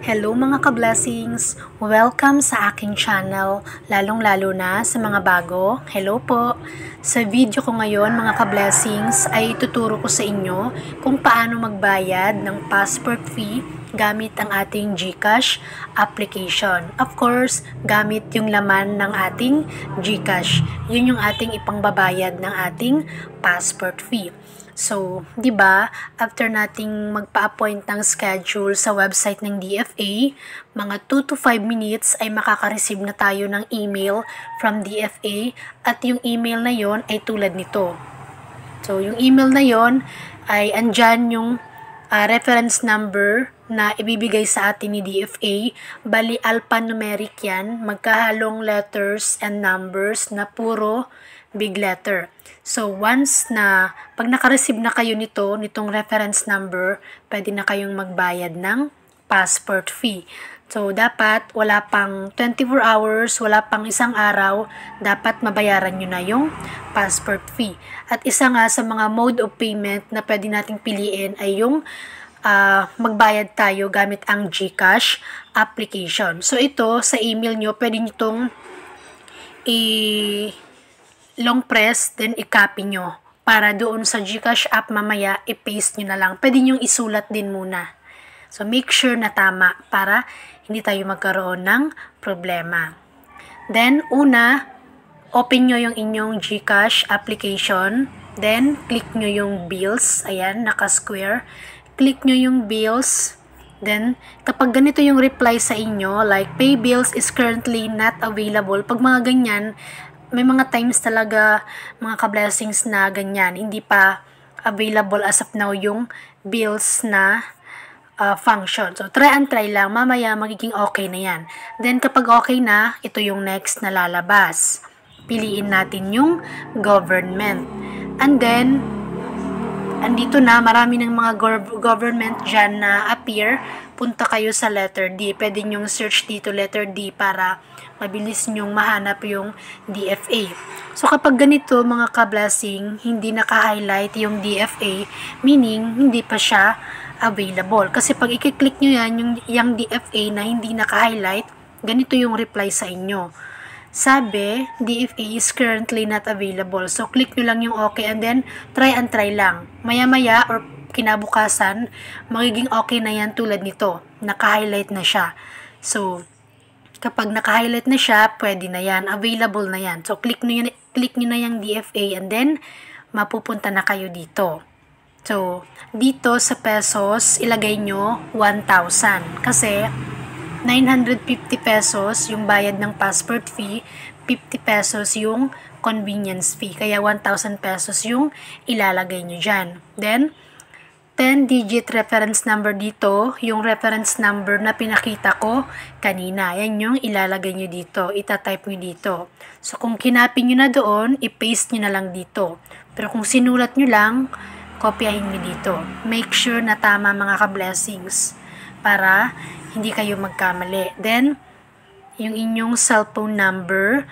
Hello mga ka-blessings! Welcome sa aking channel, lalong-lalo na sa mga bago. Hello po! Sa video ko ngayon mga ka-blessings ay tuturo ko sa inyo kung paano magbayad ng passport fee gamit ang ating GCash application. Of course, gamit yung laman ng ating GCash. Yun yung ating ipangbabayad ng ating passport fee. So, 'di ba, after nating magpa-appoint ng schedule sa website ng DFA, mga 2 to 5 minutes ay makaka-receive na tayo ng email from DFA at yung email na yon ay tulad nito. So, yung email na yon ay andyan yung reference number na ibibigay sa atin ni DFA. Bali, alphanumeric yan, magkahalong letters and numbers na puro big letter. So, once na, pag naka-receive na kayo nitong reference number, pwede na kayong magbayad ng passport fee. So, dapat wala pang 24 hours, wala pang isang araw, dapat mabayaran nyo na yung passport fee. At isa nga sa mga mode of payment na pwede nating piliin ay yung magbayad tayo gamit ang GCash application. So, ito sa email nyo, pwede nyo itong long press, then i-copy nyo. Para doon sa GCash app mamaya, i-paste nyo na lang. Pwede nyo isulat din muna. So, make sure na tama para hindi tayo magkaroon ng problema. Then, una, open nyo yung inyong GCash application. Then, click nyo yung bills. Ayan, naka-square. Click nyo yung bills. Then, kapag ganito yung reply sa inyo, like, pay bills is currently not available. Pag mga ganyan, may mga times talaga mga ka-blessings na ganyan, hindi pa available as of now yung bills na function. So, try and try lang. Mamaya, magiging okay na yan. Then, kapag okay na, ito yung next na lalabas. Piliin natin yung government. And then, andito na, marami ng mga government dyan na appear. Punta kayo sa letter D. Pwede nyong search dito letter D para mabilis nyong mahanap yung DFA. So, kapag ganito mga ka-blessing, hindi naka-highlight yung DFA, meaning hindi pa siya available. Kasi pag i-click nyo yan, yung DFA na hindi naka-highlight, ganito yung reply sa inyo. Sabi, DFA is currently not available. So, click nyo lang yung okay and then try and try lang. Maya-maya or kinabukasan, magiging okay na yan tulad nito. Naka-highlight na siya. So, kapag naka-highlight na siya, pwede na yan. Available na yan. So, click nyo na yung DFA and then, mapupunta na kayo dito. So, dito sa pesos, ilagay nyo 1,000. Kasi, 950 pesos yung bayad ng passport fee, 50 pesos yung convenience fee. Kaya 1,000 pesos yung ilalagay nyo dyan. Then, 10-digit reference number dito, yung reference number na pinakita ko kanina. Yan yung ilalagay nyo dito, itatype nyo dito. So, kung kinapin nyo na doon, i-paste nyo na lang dito. Pero kung sinulat nyo lang, kopyahin nyo dito. Make sure na tama mga ka-blessings para hindi kayo magkamali. Then, yung inyong cellphone number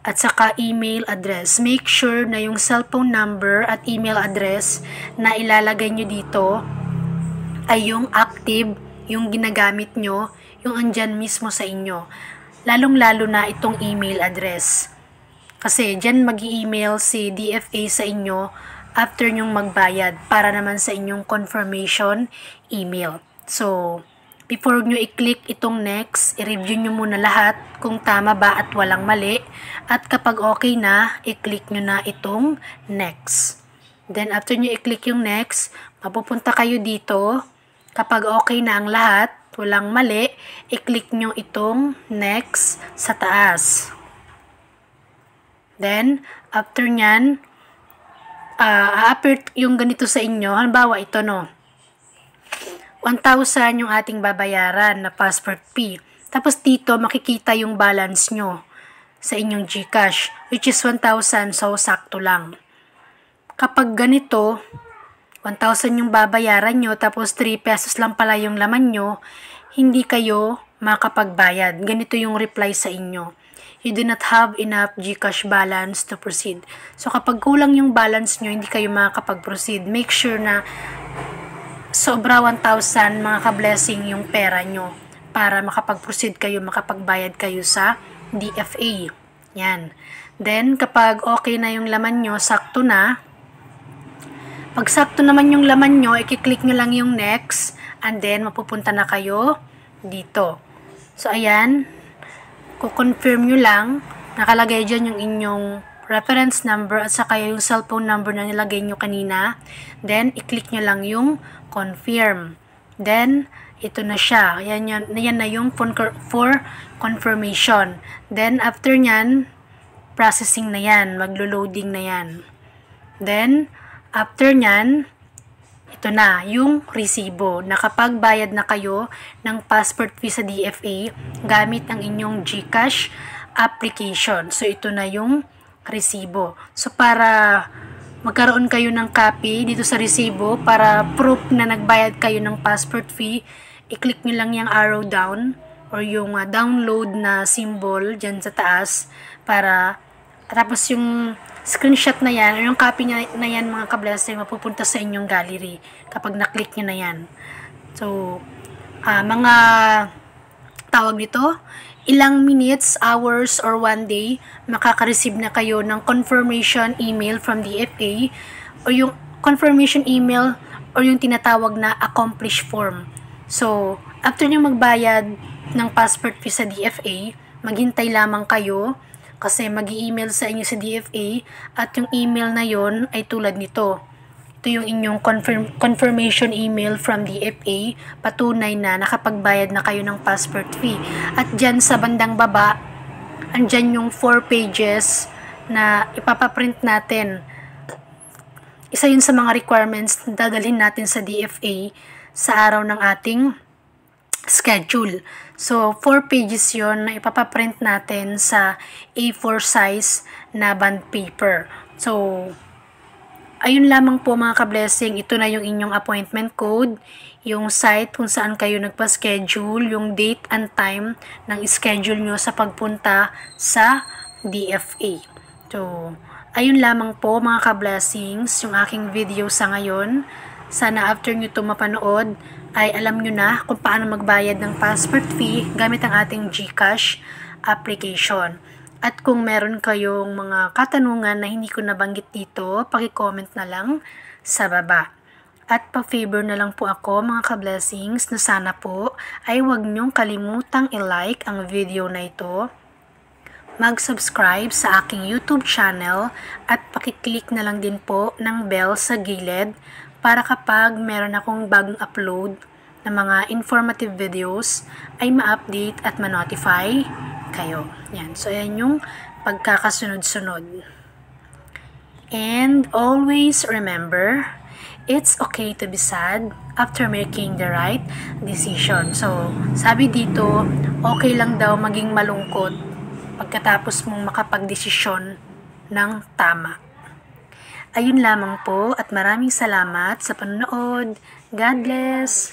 at saka email address. Make sure na yung cellphone number at email address na ilalagay nyo dito ay yung active, yung ginagamit nyo, yung andyan mismo sa inyo. Lalong-lalo na itong email address. Kasi dyan mag-email si DFA sa inyo after nyong magbayad para naman sa inyong confirmation email. So, before nyo i-click itong next, i-review nyo muna lahat kung tama ba at walang mali. At kapag okay na, i-click nyo na itong next. Then after nyo i-click yung next, mapupunta kayo dito. Kapag okay na ang lahat, walang mali, i-click nyo itong next sa taas. Then, after nyan, a-appear yung ganito sa inyo. Halimbawa, ito no. 1,000 yung ating babayaran na passport fee. Tapos dito makikita yung balance nyo sa inyong GCash, which is 1,000, so sakto lang. Kapag ganito, 1,000 yung babayaran nyo, tapos 3 pesos lang pala yung laman nyo, hindi kayo makapagbayad. Ganito yung reply sa inyo. You do not have enough GCash balance to proceed. So kapag kulang yung balance nyo, hindi kayo makakapag-proceed. Make sure na sobra 1,000 mga ka-blessing yung pera nyo. para makapag-proceed kayo, makapagbayad kayo sa DFA. Yan. Then, kapag okay na yung laman nyo, sakto na. Pag sakto naman yung laman nyo, i-click nyo lang yung next, and then mapupunta na kayo dito. So, ayan. Kukonfirm nyo lang. Nakalagay dyan yung inyong reference number at saka yung cellphone number na nilagay nyo kanina. Then, i-click nyo lang yung confirm. Then, ito na siya. Yan na yung for confirmation. Then, after nyan, processing na yan. Maglo-loading na yan. Then, after nyan, ito na, yung resibo. Nakapagbayad na kayo ng passport fee sa DFA gamit ang inyong GCash application. So, ito na yung resibo. So, para magkaroon kayo ng copy dito sa resibo, para proof na nagbayad kayo ng passport fee, i-click nyo lang yung arrow down or yung download na symbol dyan sa taas para tapos yung screenshot na yan or yung copy na yan mga ka-blessing mapupunta sa inyong gallery kapag na-click nyo na yan. So, mga tawag dito, ilang minutes, hours, or 1 day, makaka-receive na kayo ng confirmation email from DFA o yung confirmation email or yung tinatawag na accomplish form. So, after nyo magbayad ng passport fee sa DFA, maghintay lamang kayo kasi mag-i-email sa inyo sa DFA at yung email na yon ay tulad nito. Ito yung inyong confirmation email from DFA, patunay na nakapagbayad na kayo ng passport fee. At dyan sa bandang baba, andyan yung 4 pages na ipapaprint natin. Isa yun sa mga requirements na dadalhin natin sa DFA sa araw ng ating schedule. So, 4 pages yon na ipapaprint natin sa A4 size na bond paper. So, ayun lamang po mga ka-blessing, ito na yung inyong appointment code, yung site kung saan kayo nagpa-schedule, yung date and time ng schedule nyo sa pagpunta sa DFA. So, ayun lamang po mga ka-blessings, yung aking video sa ngayon. Sana after nyo ito mapanood, ay alam nyo na kung paano magbayad ng passport fee gamit ang ating GCash application. At kung meron kayong mga katanungan na hindi ko nabanggit dito, paki-comment na lang sa baba. At pa-favor na lang po ako mga ka-blessings na sana po ay huwag nyong kalimutang i-like ang video na ito, mag-subscribe sa aking YouTube channel at paki-click na lang din po ng bell sa gilid para kapag meron akong bagong upload na mga informative videos ay ma-update at ma-notify kayo. Yan. So, ayan yung pagkakasunod-sunod. And always remember, it's okay to be sad after making the right decision. So, sabi dito, okay lang daw maging malungkot pagkatapos mong makapagdesisyon ng tama. Ayun lamang po at maraming salamat sa panonood. God bless!